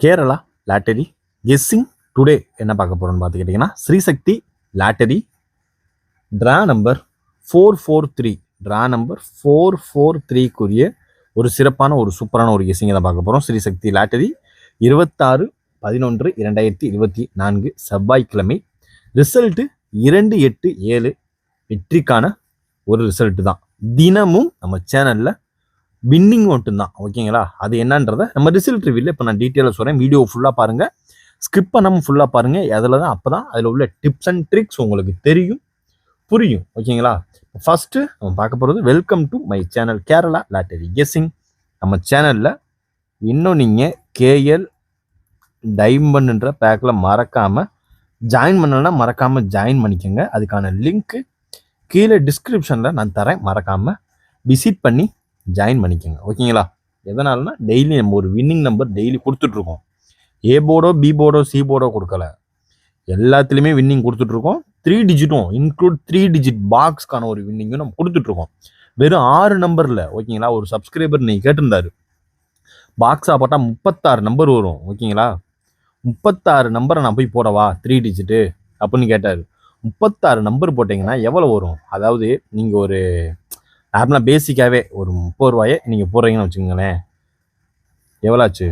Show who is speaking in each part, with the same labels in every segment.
Speaker 1: Kerala lottery guessing today என்ன பார்க்க போகிறோம்னு பார்த்துக்கிட்டிங்கன்னா Sri Sakthi lottery draw number 443 draw number 443க்குரிய ஒரு சிறப்பான ஒரு சூப்பரான ஒரு கெஸ்ஸிங்கை தான் பார்க்க போகிறோம். ஸ்ரீசக்தி லாட்டரி 26/11/2024 செவ்வாய்க்கிழமை. ரிசல்ட்டு 287 வெற்றிக்கான ஒரு ரிசல்ட்டு தான். தினமும் நம்ம சேனலில் வின்னிங் மட்டும்தான், ஓகேங்களா? அது என்னன்றதை நம்ம ரிசல்ட் ரிவ்யூவில் இப்போ நான் டீட்டெயிலாக சொல்கிறேன். வீடியோ ஃபுல்லாக பாருங்கள், ஸ்கிப் பண்ணாமல் ஃபுல்லாக பாருங்கள். அதில் தான் அப்போ தான் அதில் உள்ள டிப்ஸ் அண்ட் ட்ரிக்ஸ் உங்களுக்கு தெரியும், புரியும், ஓகேங்களா? ஃபஸ்ட்டு நம்ம பார்க்க போகிறது welcome to my channel Kerala lottery guessing. நம்ம சேனலில் இன்னும் நீங்கள் கேஎல் டைமண்ட்ன்ற பேக்கில் மறக்காமல் ஜாயின் பண்ணலைன்னா மறக்காமல் ஜாயின் பண்ணிக்கோங்க. அதுக்கான லிங்க்கு கீழே டிஸ்கிரிப்ஷனில் நான் தரேன், மறக்காமல் விசிட் பண்ணி ஜாயின் பண்ணிக்கோங்க, ஓகேங்களா? எதனாலனா டெய்லி நம்ம ஒரு வின்னிங் நம்பர் டெய்லி கொடுத்துட்ருக்கோம். ஏ போர்டோ பி போர்டோ சி போர்டோ கொடுக்கல, எல்லாத்துலேயுமே வின்னிங் கொடுத்துட்ருக்கோம். 3 டிஜிட்டும் இன்க்ளூட் 3 டிஜிட் பாக்ஸ்க்கான ஒரு வின்னிங்கும் நம்ம கொடுத்துட்ருக்கோம். வெறும் 6 நம்பரில், ஓகேங்களா? ஒரு சப்ஸ்கிரைபர் நீங்கள் கேட்டிருந்தாரு, பாக்ஸாக போட்டால் 36 நம்பர் வரும், ஓகேங்களா? 36 நம்பரை நான் போய் போடவா 3 டிஜிட்டு அப்படின்னு கேட்டார். 36 நம்பர் போட்டிங்கன்னா எவ்வளோ வரும்? அதாவது நீங்கள் ஒரு நார்மலாக பேசிக்காகவே ஒரு 30 ரூபாயை நீங்கள் போடுறீங்கன்னு வச்சுக்கோங்களேன், எவ்வளோ ஆச்சு?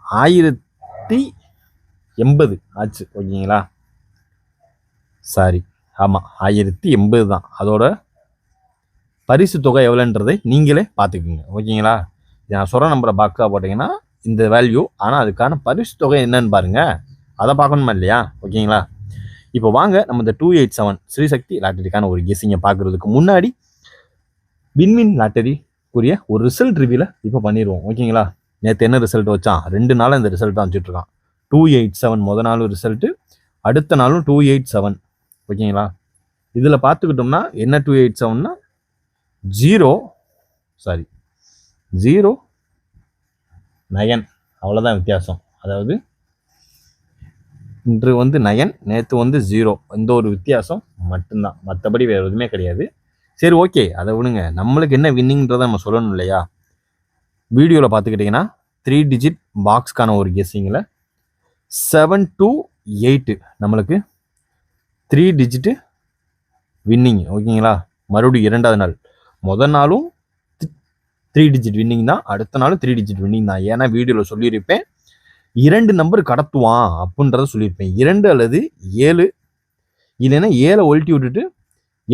Speaker 1: 1080 ஆச்சு, ஓகேங்களா? சாரி, ஆமாம் 1080 தான். அதோட பரிசு தொகை எவ்வளோன்றதை நீங்களே பார்த்துக்குங்க, ஓகேங்களா? நான் சொல்கிற நம்பரை பாக்ஸாக போட்டிங்கன்னா இந்த வேல்யூ, ஆனால் அதுக்கான பரிசு தொகை என்னன்னு பாருங்கள், அதை பார்க்கணுமா இல்லையா? ஓகேங்களா? இப்போ வாங்க நம்ம இந்த 287 ஸ்ரீசக்தி லாட்டரிக்கான ஒரு கெஸ்ஸிங்கை பார்க்குறதுக்கு முன்னாடி வின்வின் லாட்டரிக்குரிய ஒரு ரிசல்ட் ரிவ்யூவில் இப்போ பண்ணிடுவோம், ஓகேங்களா? நேற்று என்ன ரிசல்ட் வச்சான்? 2 நாளாக இந்த ரிசல்ட் தான் வச்சுட்ருக்கான். 287 மொதல் நாளும் ரிசல்ட்டு, அடுத்த நாளும் 287, ஓகேங்களா? இதில் பார்த்துக்கிட்டோம்னா என்ன 287னா 0 அவ்வளோதான் வித்தியாசம். அதாவது இன்று 9, நேற்று 0, இந்த ஒரு வித்தியாசம் மட்டும்தான், மற்றபடி வேறு எதுவுமே கிடையாது. சரி, ஓகே, அதை விடுங்க. நம்மளுக்கு என்ன வின்னிங்கிறத நம்ம சொல்லணும் இல்லையா? வீடியோவில் பார்த்துக்கிட்டிங்கன்னா 3 டிஜிட் பாக்ஸ்க்கான ஒரு கெஸ்ஸிங்கில் 7 to 8 நம்மளுக்கு 3 டிஜிட்டு வின்னிங், ஓகேங்களா? மறுபடியும் 2வது நாள், முதல் நாளும் 3 டிஜிட் வின்னிங் தான், அடுத்த நாளும் 3 டிஜிட் வின்னிங் தான். ஏன்னா வீடியோவில் சொல்லியிருப்பேன் 2 நம்பர் கடத்துவான் அப்படின்றத சொல்லியிருப்பேன். 2 அல்லது 7, இல்லைன்னா 7 ஒல்ட்டி விட்டுட்டு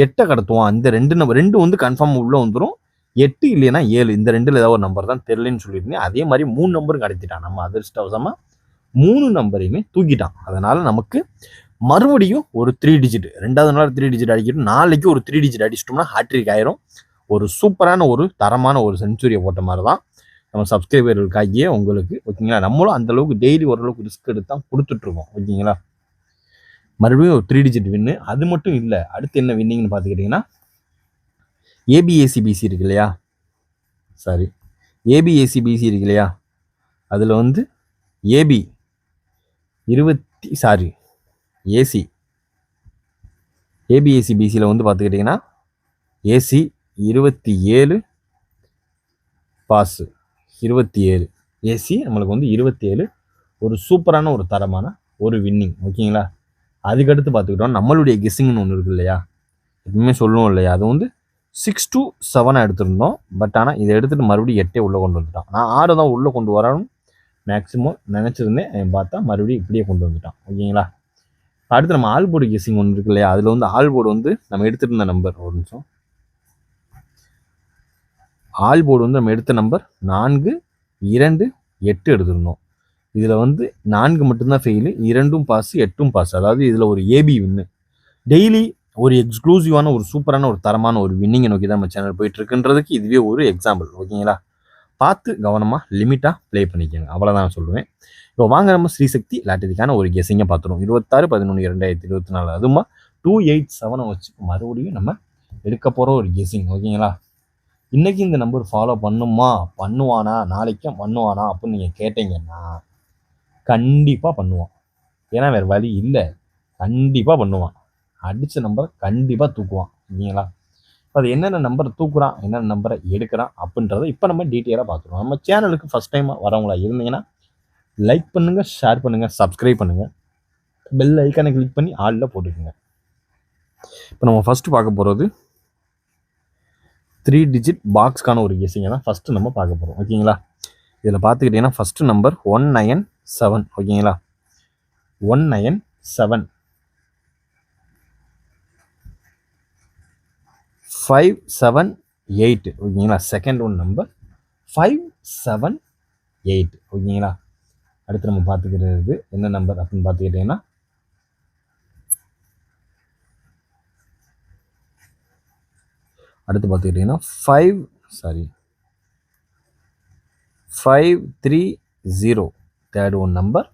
Speaker 1: 8 கடத்துவான். இந்த 2 நம்பர் 2 கன்ஃபார்ம் உள்ளே வந்துடும். 8 இல்லைன்னா 7, இந்த 2ல் ஏதாவது ஒரு நம்பர் தான் தெரியலன்னு சொல்லியிருந்தேன். அதே மாதிரி 3 நம்பரும் கடத்திட்டான். நம்ம அதிர்ஷ்டவசமாக 3 நம்பரையுமே தூக்கிட்டான். அதனால் நமக்கு மறுபடியும் ஒரு 3 டிஜிட், 2வது நாள் 3 டிஜிட் அடிக்கிட்டு, நாளைக்கு ஒரு 3 டிஜிட் அடிச்சிட்டோம்னா ஹேட்ரிக் ஆயிரும். ஒரு சூப்பரான ஒரு தரமான ஒரு செஞ்சுரியை போட்ட மாதிரி தான் நம்ம சப்ஸ்கிரைபர்களுக்காகியே உங்களுக்கு, ஓகேங்களா? நம்மளும் அந்தளவுக்கு டெய்லி ஓரளவுக்கு ரிஸ்க் எடுத்து தான் கொடுத்துட்ருக்கோம், ஓகேங்களா? மறுபடியும் ஒரு 3 டிஜிட் வின்னு. அது மட்டும் இல்லை, அடுத்து என்ன வின்னிங்னு பார்த்துக்கிட்டிங்கன்னா ஏபிஏசிபிசி இருக்கு இல்லையா? ஏபிஏசிபிசி இருக்கு இல்லையா? அதில் ஏபி 20 ஏசி ஏபிஏசிபிசியில் பார்த்துக்கிட்டிங்கன்னா ஏசி 27 பாஸு 27 ஏசி நம்மளுக்கு 27 ஒரு சூப்பரான ஒரு தரமான ஒரு வின்னிங், ஓகேங்களா? அதுக்கடுத்து பார்த்துக்கிட்டோம் நம்மளுடைய கெஸ்ஸிங்னு ஒன்று இருக்குது இல்லையா? எப்பவுமே சொல்லணும் இல்லையா? அது 6 to 7 எடுத்திருந்தோம். பட் ஆனால் இதை எடுத்துகிட்டு மறுபடியும் 8 உள்ளே கொண்டு வந்துட்டான். நான் 6 தான் உள்ளே கொண்டு வரணும் மேக்ஸிமம் நினச்சிருந்தேன், பார்த்தா மறுபடியும் இப்படியே கொண்டு வந்துட்டான், ஓகேங்களா? அடுத்து நம்ம ஆல் போர்டு கெஸ்ஸிங் ஒன்று இருக்கு இல்லையா? அதில் ஆல் போர்டு நம்ம எடுத்துகிட்டு இருந்த நம்பர், ஒரு நிமிஷம், ஆல் போர்டு நம்ம எடுத்த நம்பர் 4, 2, 8 எடுத்திருந்தோம். இதில் 4 மட்டும்தான் ஃபெயிலு, 2ம் பாஸ், 8ம் பாஸ். அதாவது இதில் ஒரு ஏபி வின்னு. டெய்லி ஒரு எக்ஸ்க்ளூசிவான ஒரு சூப்பரான ஒரு தரமான ஒரு வின்னிங்கை நோக்கி தான் நம்ம சேனல் போயிட்டுருக்குன்றதுக்கு இதுவே ஒரு எக்ஸாம்பிள், ஓகேங்களா? பார்த்து கவனமாக லிமிட்டாக ப்ளே பண்ணிக்கோங்க, அவ்வளோதான் சொல்லுவேன். இப்போ வாங்க நம்ம ஸ்ரீசக்தி லாட்டரிக்கான ஒரு கெஸ்ஸிங்கை பார்த்துருவோம். 26/11/2024 அதுமா 287 வச்சு மறுபடியும் நம்ம எடுக்க போகிற ஒரு கெஸ்ஸிங், ஓகேங்களா? இன்றைக்கி இந்த நம்பர் ஃபாலோ பண்ணுவானா நாளைக்கு பண்ணுவானா அப்படின்னு நீங்கள் கேட்டீங்கன்னா கண்டிப்பாக பண்ணுவான். ஏன்னா வேறு வழி இல்லை, கண்டிப்பாக பண்ணுவான். அடித்த நம்பரை கண்டிப்பாக தூக்குவான், ஓகேங்களா? அது என்னென்ன நம்பரை தூக்குறான், என்னென்ன நம்பரை எடுக்கிறான் அப்படின்றத இப்போ நம்ம டீட்டெயிலாக பார்த்துருவோம். நம்ம சேனலுக்கு ஃபஸ்ட் டைம் வரவங்களா இருந்தீங்கன்னா லைக் பண்ணுங்கள், ஷேர் பண்ணுங்கள், சப்ஸ்கிரைப் பண்ணுங்கள், பெல் ஐக்கானை கிளிக் பண்ணி ஆளில் போட்டுக்கோங்க. இப்போ நம்ம ஃபஸ்ட்டு பார்க்க போகிறது 3 டிஜிட் பாக்ஸ்க்கான ஒரு கெஸ்ஸிங்கை தான் ஃபஸ்ட்டு நம்ம பார்க்க போகிறோம். ஓகேங்களா? இதில் பார்த்துக்கிட்டிங்கன்னா ஃபஸ்ட்டு நம்பர் 197. ஓகேங்களா? 197 578. ஓகேங்களா? Second one number 578. ஓகேங்களா? அடுத்து நம்ம பார்த்துக்கிறது என்ன நம்பர் அப்படின்னு பார்த்துக்கிட்டிங்கன்னா அடுத்து பார்த்துக்கிட்டிங்கன்னா 530. Third one number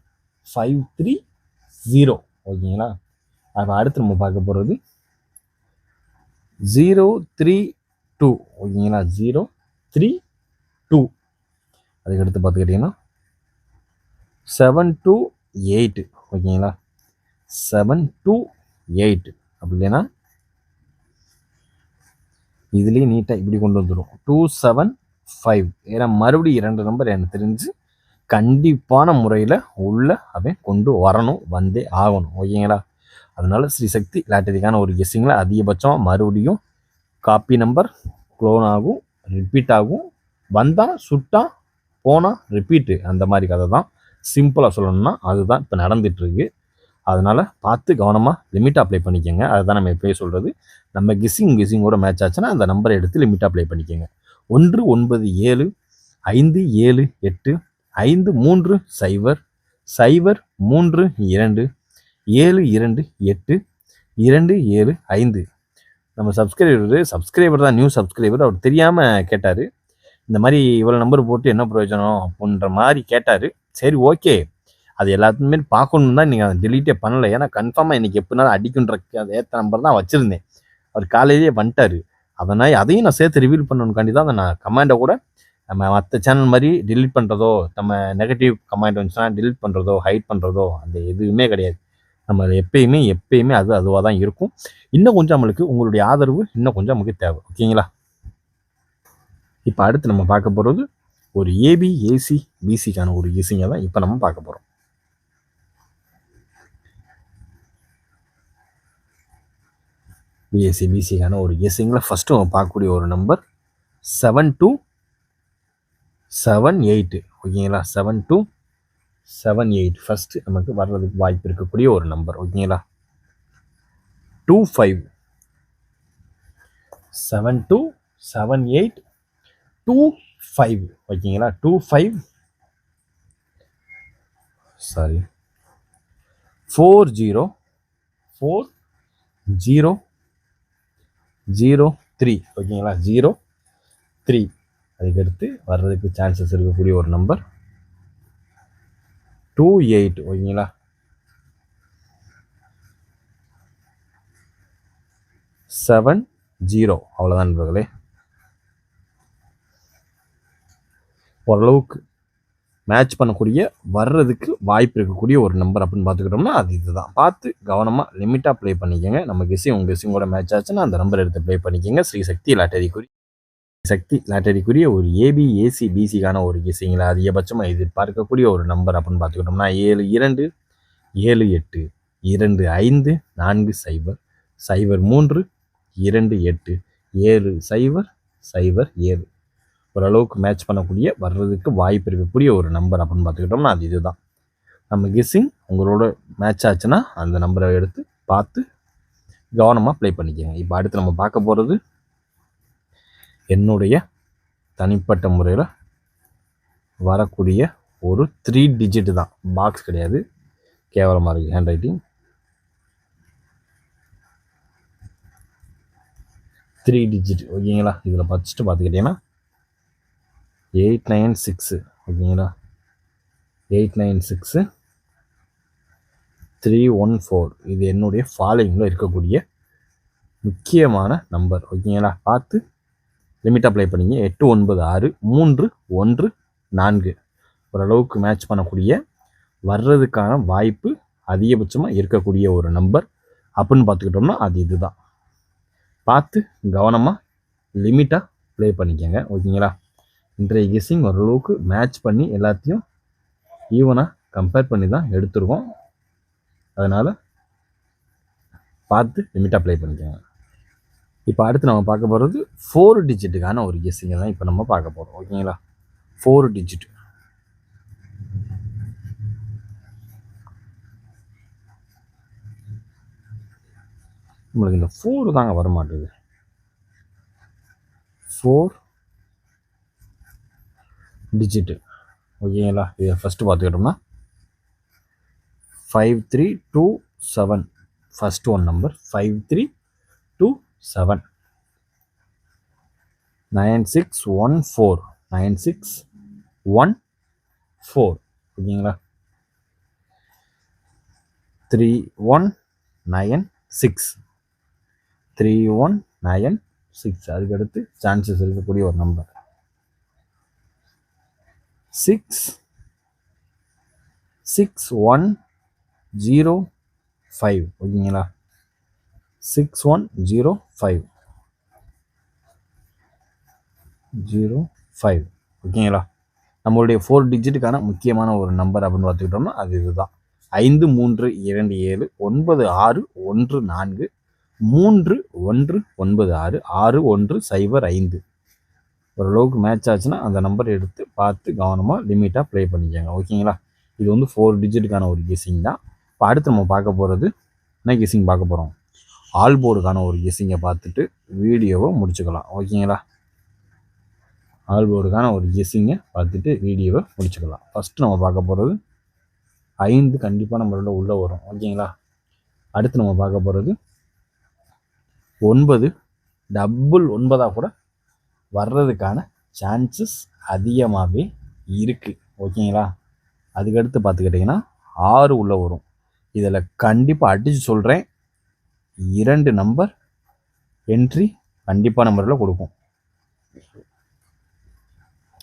Speaker 1: 530. ஓகேங்களா? அப்போ அடுத்து நம்ம பார்க்க போகிறது 032. ஓகேங்களா? 032. அதுக்கு அடுத்து பார்த்துக்கிட்டிங்கன்னா 728. ஓகேங்களா? 728. அப்படி இல்லைன்னா இதுலேயே நீட்டாக இப்படி கொண்டு வந்துடும் 275. ஏன்னா மறுபடியும் 2 நம்பர் எனக்கு தெரிஞ்சு கண்டிப்பான முறையில் உள்ள அவன் கொண்டு வரணும், வந்தே ஆகணும். ஓகேங்களா? அதனால ஸ்ரீ சக்தி லாட்டரிக்கான ஒரு கெஸ்ஸிங்கில் அதிகபட்சமாக மறுபடியும் காப்பி நம்பர் க்ளோன் ஆகும், ரிப்பீட் ஆகும், வந்தால் சுட்டா போனால் ரிப்பீட்டு, அந்த மாதிரி கதை தான். சிம்பிளாக சொல்லணும்னா அதுதான் இப்போ நடந்துகிட்ருக்கு. அதனால் பார்த்து கவனமாக லிமிட் அப்ளை பண்ணிக்கோங்க. அதுதான் நம்ம எப்போயே சொல்கிறது. நம்ம கெஸ்ஸிங்கோட மேட்ச் ஆச்சுன்னா அந்த நம்பரை எடுத்து லிமிட் அப்ளை பண்ணிக்கோங்க. 197 578 53 0 032 728 275. நம்ம சப்ஸ்கிரைபர் தான், நியூ சப்ஸ்கிரைபர். அவர் தெரியாமல் கேட்டார், இந்த மாதிரி இவ்வளோ நம்பர் போட்டு என்ன பிரயோஜனம் அப்படின்ற மாதிரி கேட்டார். சரி, ஓகே, அது எல்லாத்துக்குமே பார்க்கணும் தான் நீங்கள் அதை டெலீட்டே பண்ணலை. ஏன்னா கன்ஃபார்மாக இன்றைக்கி எப்படினாலும் அடிக்குன்ற அதை ஏற்ற நம்பர் தான் வச்சுருந்தேன். அவர் காலையிலேயே வந்துட்டார். அதனால் அதையும் நான் சேர்த்து ரிவீல் பண்ணணுக்காண்டி தான் நான் கமெண்டை கூட நம்ம மற்ற சேனல் மாதிரி டிலீட் பண்ணுறதோ, நம்ம நெகட்டிவ் கமெண்ட் வந்துச்சுன்னா டிலீட் பண்ணுறதோ, ஹைட் பண்ணுறதோ அந்த எதுவுமே கிடையாது. நம்ம எப்பயுமே அது அதுவாக தான் இருக்கும். இன்னும் கொஞ்சம் நம்மளுக்கு உங்களுடைய ஆதரவு இன்னும் கொஞ்சம் நமக்கு தேவை. ஓகேங்களா? இப்போ அடுத்து நம்ம பார்க்க போகிறது ஒரு ஏபி ஏசி பிசிக்கான ஒரு கெஸ்ஸிங்கை தான் இப்போ நம்ம பார்க்க போகிறோம். பிஎஸ்சி பிசிக்கான ஒரு கெஸ்ஸிங்கில் ஃபஸ்ட்டு நம்ம பார்க்கக்கூடிய ஒரு நம்பர் 7278. ஓகேங்களா? 7278 ஃபஸ்ட்டு நமக்கு வர்றதுக்கு வாய்ப்பு இருக்கக்கூடிய ஒரு நம்பர். ஓகேங்களா? 25. 7278 25. ஓகேங்களா? 25 40 03. ஓகேங்களா? 03. அதுக்கடுத்து வர்றதுக்கு சான்சஸ் இருக்கக்கூடிய ஒரு நம்பர் 28. ஓகேங்களா? 70. அவ்வளோதான் நண்பர்களே. ஓரளவுக்கு மேட்ச் பண்ணக்கூடிய வர்றதுக்கு வாய்ப்பு இருக்கக்கூடிய ஒரு நம்பர் அப்படின்னு பார்த்துக்கிட்டோம்னா அது இதுதான். பார்த்து கவனமாக லிமிட்டாக ப்ளே பண்ணிக்கோங்க. நம்ம உங்கள் கெஸ்ஸிங்கோட மேட்ச் ஆச்சுன்னா அந்த நம்பர் எடுத்து ப்ளே பண்ணிக்கோங்க. ஸ்ரீ சக்தி லாட்டரிக்குரிய ஒரு ஏபி ஏசி பிசிக்கான ஒரு கெஸ்ஸிங்கில் அதிகபட்சமாக எதிர்பார்க்கக்கூடிய ஒரு நம்பர் அப்படின்னு பார்த்துக்கிட்டோம்னா 72 78 25 40 03 28 7007. ஓரளவுக்கு மேட்ச் பண்ணக்கூடிய வர்றதுக்கு வாய்ப்பு இருக்கக்கூடிய ஒரு நம்பர் அப்படின்னு பார்த்துக்கிட்டோம்னா அது இதுதான். நம்ம கெஸ்ஸிங் உங்களோட மேட்ச் ஆச்சுன்னா அந்த நம்பரை எடுத்து பார்த்து கவனமாக ப்ளே பண்ணிக்கோங்க. இப்போ அடுத்து நம்ம பார்க்க போகிறது என்னுடைய தனிப்பட்ட முறையில் வரக்கூடிய ஒரு 3 டிஜிட் தான், பாக்ஸ் கிடையாது. கேவலமாக இருக்குது ஹேண்ட் ரைட்டிங். 3 டிஜிட். ஓகேங்களா? இதில் ஃபஸ்ட்டு பார்த்துக்கிட்டிங்கன்னா 896. ஓகேங்களா? 896 314. இது என்னுடைய ஃபாலோயிங்கில் இருக்கக்கூடிய முக்கியமான நம்பர். ஓகேங்களா? பார்த்து லிமிட் அப்ளை பண்ணிங்க. 896 314. ஓரளவுக்கு மேட்ச் பண்ணக்கூடிய வர்றதுக்கான வாய்ப்பு அதிகபட்சமாக இருக்கக்கூடிய ஒரு நம்பர் அப்படின்னு பார்த்துக்கிட்டோம்னா அது இதுதான். பார்த்து கவனமாக லிமிட்டாக ப்ளே பண்ணிக்கோங்க. ஓகேங்களா? இன்றைய கெஸ்ஸிங் ஓரளவுக்கு மேட்ச் பண்ணி எல்லாத்தையும் ஈவனாக கம்பேர் பண்ணி தான் எடுத்துருக்கோம். அதனால் பார்த்து லிமிட்டாக ப்ளே பண்ணிக்கோங்க. இப்போ அடுத்து நம்ம பார்க்க போகிறது 4 டிஜிட்டுக்கான ஒரு கெஸ்ஸிங்கை தான் இப்போ நம்ம பார்க்க போகிறோம். ஓகேங்களா? 4 டிஜிட். நம்மளுக்கு இந்த 4 தாங்க வர மாட்டேங்குது. 4 டிஜிட்டு. ஓகேங்களா? இதை ஃபஸ்ட்டு பார்த்துக்கிட்டோம்னா 5327 ஃபஸ்ட் ஒன் நம்பர் 5327 9614 9614. ஓகேங்களா? 3196 3196. அதுக்கடுத்து சான்சஸ் இருக்கக்கூடிய ஒரு நம்பர் 6105. ஓகேங்களா? 6105 05. ஓகேங்களா? நம்மளுடைய 4 டிஜிட்டுக்கான முக்கியமான ஒரு நம்பர் அப்படின்னு பார்த்துக்கிட்டோம்னா அது இதுதான். 5327 9614 3196 6105. ஓரளவுக்கு மேட்ச் ஆச்சுன்னா அந்த நம்பர் எடுத்து பார்த்து கவனமாக லிமிட்டாக ப்ளே பண்ணிக்கோங்க. ஓகேங்களா? இது வந்து 4 டிஜிட்டுக்கான ஒரு கெஸ்ஸிங் தான். இப்போ அடுத்து நம்ம பார்க்க போகிறது என்ன கெஸ்ஸிங் பார்க்க போகிறோம்? ஆல் போர்டுக்கான ஒரு கெஸ்ஸிங்கை பார்த்துட்டு வீடியோவை முடிச்சுக்கலாம். ஓகேங்களா? ஆல் போர்டுக்கான ஒரு கெஸ்ஸிங்கை பார்த்துட்டு வீடியோவை முடிச்சுக்கலாம். ஃபஸ்ட்டு நம்ம பார்க்க போகிறது 5 கண்டிப்பாக நம்மளோட உள்ளே வரும். ஓகேங்களா? அடுத்து நம்ம பார்க்க போகிறது 9 டபுள் 9 கூட வர்றதுக்கான சான்சஸ் அதிகமாகவே இருக்குது. ஓகேங்களா? அதுக்கடுத்து பார்த்துக்கிட்டிங்கன்னா 6 உள்ளே வரும். இதில் கண்டிப்பாக அடித்து சொல்கிறேன், 2 நம்பர் என்ட்ரி கண்டிப்பாக நம்பரில் கொடுக்கும்.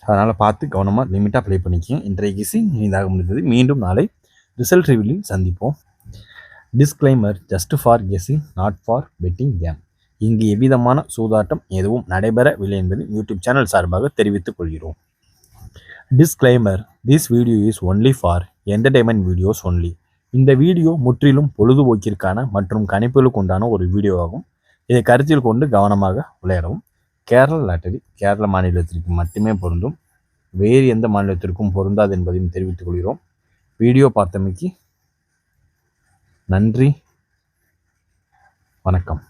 Speaker 1: அதனால் பார்த்து கவனமாக லிமிட்டாக ப்ளே பண்ணிக்கோங்க. இன்றைய கெஸ்ஸிங் இதாக முடிந்தது. மீண்டும் நாளை ரிசல்ட் ரிவ்யூவில் சந்திப்போம். Disclaimer: just for guessing, not for betting game. இங்கு எவ்விதமான சூதாட்டம் எதுவும் நடைபெறவில்லை என்பதை யூடியூப் சேனல் சார்பாக தெரிவித்துக் கொள்கிறோம். Disclaimer: this video is only for entertainment videos only. இந்த வீடியோ முற்றிலும் பொழுதுபோக்கிற்கான மற்றும் கணிப்புகளுக்கு உண்டான ஒரு வீடியோவாகும். இதை கருத்தில் கொண்டு கவனமாக விளையாடவும். கேரள லாட்டரி கேரள மாநிலத்திற்கு மட்டுமே பொருந்தும், வேறு எந்த மாநிலத்திற்கும் பொருந்தாது என்பதையும் தெரிவித்துக் கொள்கிறோம். வீடியோ பார்த்தமைக்கு நன்றி, வணக்கம்.